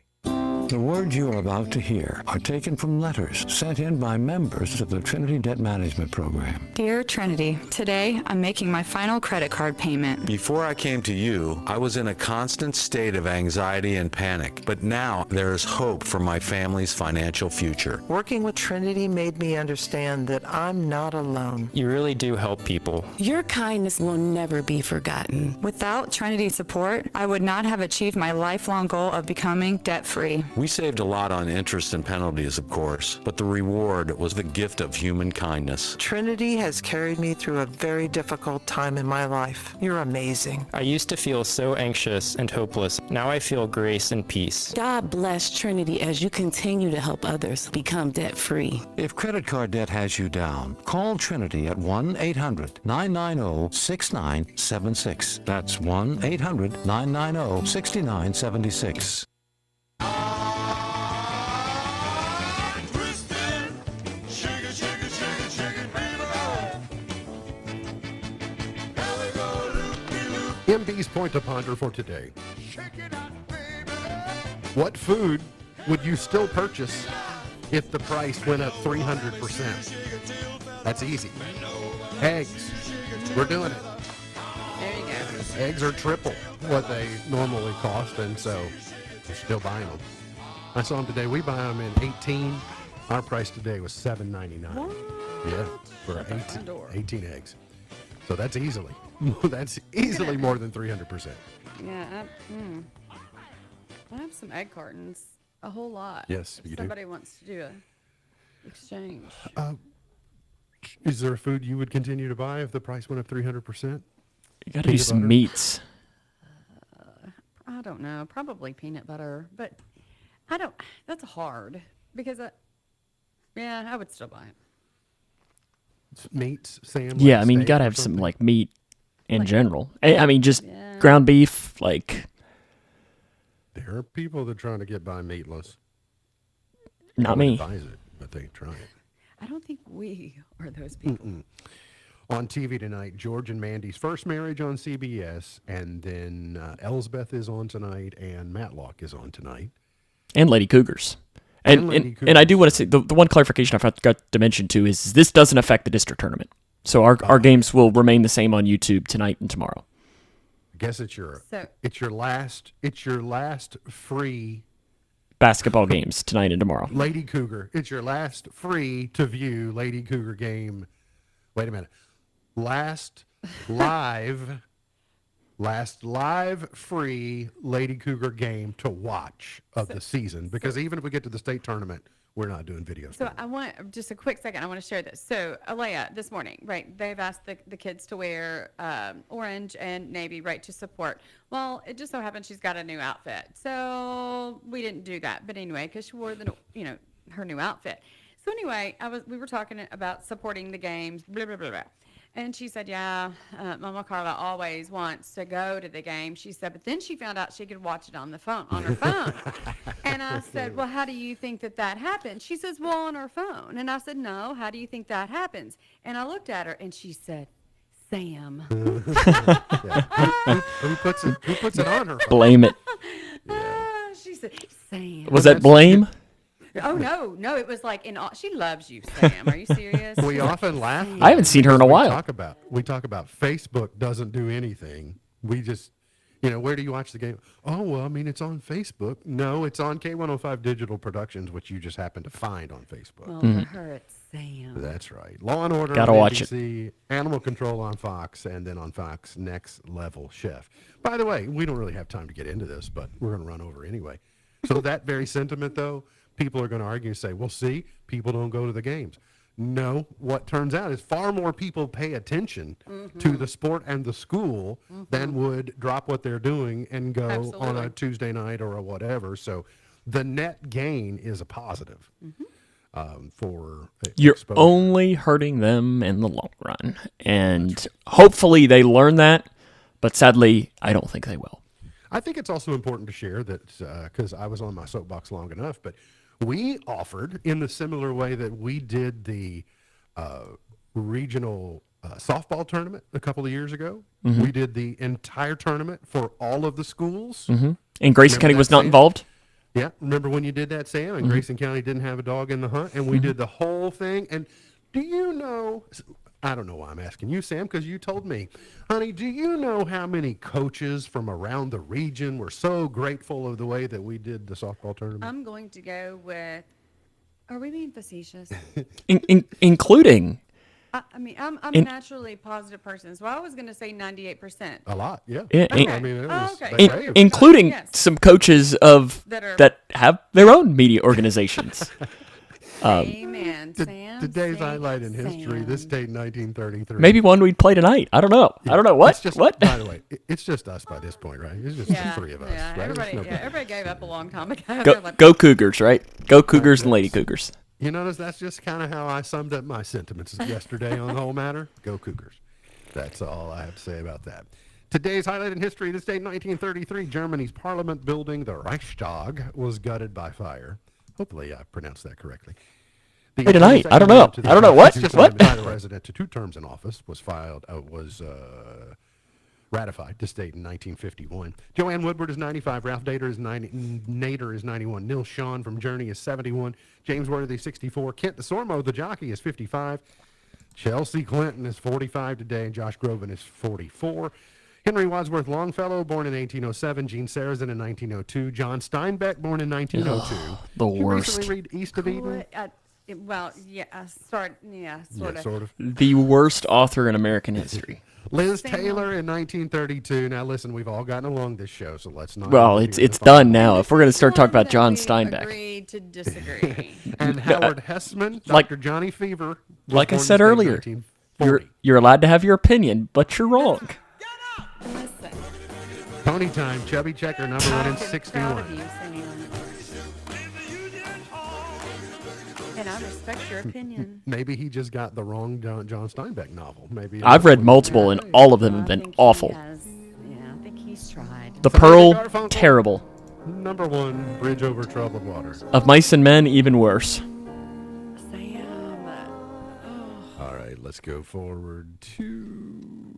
The words you are about to hear are taken from letters sent in by members of the Trinity Debt Management Program. Dear Trinity, today I'm making my final credit card payment. Before I came to you, I was in a constant state of anxiety and panic, but now there is hope for my family's financial future. Working with Trinity made me understand that I'm not alone. You really do help people. Your kindness will never be forgotten. Without Trinity's support, I would not have achieved my lifelong goal of becoming debt-free. We saved a lot on interest and penalties, of course, but the reward was the gift of human kindness. Trinity has carried me through a very difficult time in my life. You're amazing. I used to feel so anxious and hopeless. Now I feel grace and peace. God bless Trinity as you continue to help others become debt-free. If credit card debt has you down, call Trinity at 1-800-990-6976. That's 1-800-990-6976. MB's point to ponder for today. What food would you still purchase if the price went up 300%? That's easy. Eggs. We're doing it. There you go. Eggs are triple what they normally cost, and so we're still buying them. I saw them today. We buy them in 18. Our price today was $7.99. Yeah, for 18 eggs. So that's easily more than 300%. Yeah, I have some egg cartons, a whole lot. Yes, if you do. somebody wants to do a exchange. Is there a food you would continue to buy if the price went up 300%? You got to do some meats. I don't know, probably peanut butter, but that's hard because I would still buy it. Meats, Sam? Yeah, like I mean, you steak got to or have some something? like meat in general. I mean, just ground beef, like. There are people that are trying to get by meatless. Not Nobody me. buys it, but they try it. I don't think we are those people. On TV tonight, George and Mandy's first marriage on CBS, and then Elsbeth is on tonight, and Matlock is on tonight. And Lady Cougars. And I do want to say, the one clarification I forgot to mention too is this doesn't affect the district tournament. So our games will remain the same on YouTube tonight and tomorrow. I guess it's your last free Basketball games tonight and tomorrow. Lady Cougar. It's your last free to view Lady Cougar game. Wait a minute. Last live free Lady Cougar game to watch of the season, because even if we get to the state tournament, we're not doing videos. So I want just a quick second. I want to share this. So Alea this morning, right? They've asked the kids to wear orange and navy, right, to support. Well, it just so happens she's got a new outfit, so we didn't do that. But anyway, because she wore her new outfit. So anyway, we were talking about supporting the games, blah blah blah blah. And she said, yeah, Mama Carla always wants to go to the game. She said, but then she found out she could watch it on her phone. And I said, well, how do you think that happens? She says, well, on her phone. And I said, no, how do you think that happens? And I looked at her and she said, Sam. Who puts it on her phone? Blame it. She said, Sam. Was that blame? Oh, no, it was like she loves you, Sam. Are you serious? We often laugh. I haven't seen her in a while. We talk about Facebook doesn't do anything. We just, where do you watch the game? Oh, well, I mean, it's on Facebook. No, it's on K105 Digital Productions, which you just happen to find on Facebook. Well, for her, it's Sam. That's right. Law and Order Gotta on watch NBC, Animal Control on Fox, and then on Fox, Next Level Chef. By the way, we don't really have time to get into this, but we're going to run over anyway. So that very sentiment, though, people are going to argue and say, well, see, people don't go to the games. No, what turns out is far more people pay attention to the sport and the school than would drop what they're doing and go on a Tuesday night or a whatever. So the net gain is a positive for You're exposure. only hurting them in the long run. And hopefully they learn that, but sadly, I don't think they will. I think it's also important to share that, because I was on my soapbox long enough, but we offered in the similar way that we did the regional softball tournament a couple of years ago. We did the entire tournament for all of the schools. And Grayson County was not involved? Yeah, remember when you did that, Sam, and Grayson County didn't have a dog in the hunt, and we did the whole thing. And do you know, I don't know why I'm asking you, Sam, because you told me, honey, do you know how many coaches from around the region were so grateful of the way that we did the softball tournament? I'm going to go with, are we being facetious? Including... I mean, I'm a naturally positive person, so I was going to say 98%. A lot, yeah. Okay. I mean, it was, okay. they raved. Including Yes. some coaches of that have their own media organizations. Amen, Sam. Today's Sam, highlight in history, this date in 1933. Maybe one we'd play tonight. I don't know. I don't know. What? It's just, What? By the way, it's just us by this point, right? It's just the three of us, Yeah, right? everybody, There's no- everybody gave up a long time ago. They're Go, like, go Cougars, right? Go Cougars and Lady Cougars. You notice that's just kind of how I summed up my sentiments yesterday on the whole matter. Go Cougars. That's all I have to say about that. Today's highlight in history, this date 1933, Germany's parliament building, the Reichstag, was gutted by fire. Hopefully I pronounced that correctly. The Hey, tonight, I don't 22nd know. amendment to the I don't know. What? Constitution What? by the resident to 2 terms in office was ratified this date in 1951. Joanne Woodward is 95. Ralph Nader is 91. Neil Sean from Journey is 71. James Worthy 64. Kent DeSormo, the jockey, is 55. Chelsea Clinton is 45 today. Josh Groban is 44. Henry Wadsworth Longfellow, born in 1807. Gene Sarazen in 1902. John Steinbeck, born in 1902. The Did you worst. recently read East of Eden? well, yeah, sort of. Sort of. The worst author in American history. Liz Taylor in 1932. Now listen, we've all gotten along this show, so let's not. Well, it's done now. If we're going to start talking about John Steinbeck. Agree to disagree. And Howard Hessman, like- Dr. Johnny Fever. was Like I born said this day in earlier, 1940. you're allowed to have your opinion, but you're wrong. Listen. Pony Time, Chubby Checker, number 1 in 61. And I respect your opinion. Maybe he just got the wrong John Steinbeck novel. Maybe I've read multiple, and all of them have been awful. Yeah, I think he's tried. The Simon Pearl, Garfunkel. terrible. Number 1, Bridge Over Troubled Water. Of Mice and Men, even worse. Sam. All right, let's go forward to.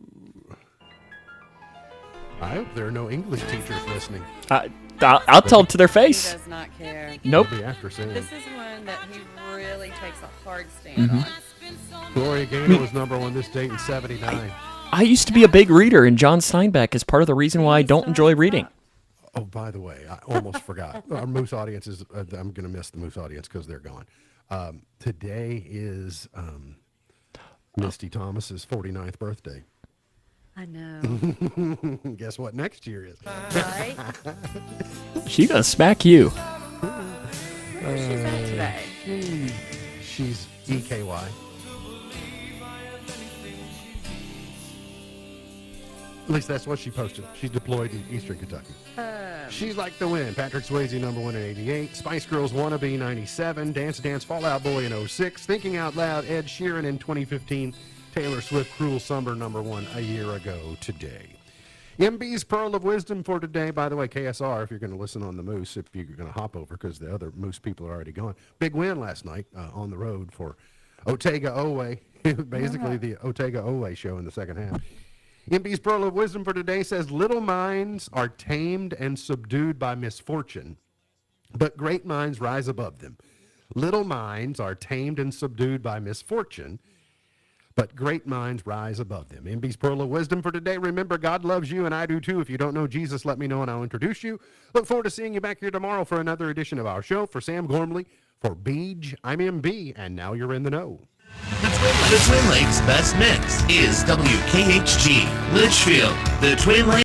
I hope there are no English teachers listening. I'll tell them to their He face. does not care. Nope. Maybe after Sam. This is one that he really takes a hard stand on. Gloria Gaynor was number 1 this date in 79. I used to be a big reader, and John Steinbeck is part of the reason why I don't enjoy reading. Oh, by the way, I almost forgot. Our Moose audience is, I'm going to miss the Moose audience because they're gone. Today is Misty Thomas's 49th birthday. I know. Guess what next year is? Right? She gonna smack you. Where is she at today? She's EKY. At least that's what she posted. She's deployed in Eastern Kentucky. She's Like the Wind. Patrick Swayze, number 1 in 88. Spice Girls Wannabe, 97. Dance Dance Fall Out Boy in 06. Thinking Out Loud, Ed Sheeran in 2015. Taylor Swift, Cruel Summer, number 1 a year ago today. MB's Pearl of Wisdom for today. By the way, KSR, if you're going to listen on the Moose, if you're going to hop over because the other Moose people are already gone. Big win last night on the road for Otega Owe. Basically the Otega Owe show in the second half. MB's Pearl of Wisdom for today says, little minds are tamed and subdued by misfortune, but great minds rise above them. Little minds are tamed and subdued by misfortune, but great minds rise above them. MB's Pearl of Wisdom for today. Remember, God loves you, and I do too. If you don't know Jesus, let me know, and I'll introduce you. Look forward to seeing you back here tomorrow for another edition of our show. For Sam Gormley, for Beej, I'm MB, and now you're in the know. The Twin Lakes Best Mix is WKHG, Litchfield. The Twin Lakes